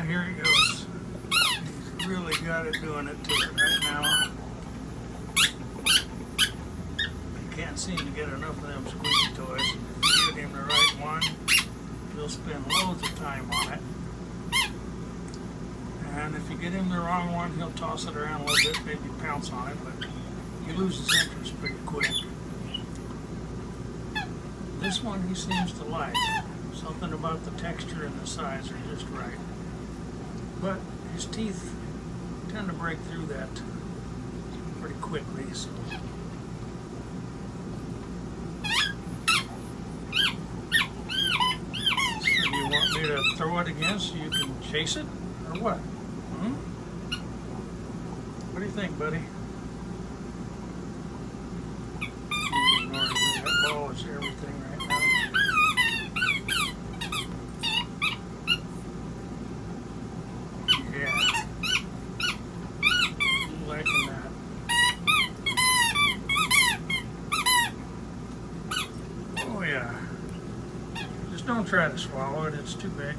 here he goes. He's really got it doing it to it right now. He can't seem to get enough of them squeaky toys. If you get him the right one, he'll spend loads of time on it. And if you get him the wrong one, he'll toss it around a little bit, maybe pounce on it, but he loses interest pretty quick. This one he seems to like. Something about the texture and the size are just right. But his teeth tend to break through that pretty quickly, so. So do you want me to throw it again so you can chase it, or what? What do you think, buddy? He's ignoring me. That ball is everything right now. Yeah. I'm liking that. Oh yeah. Just don't try to swallow it, it's too big.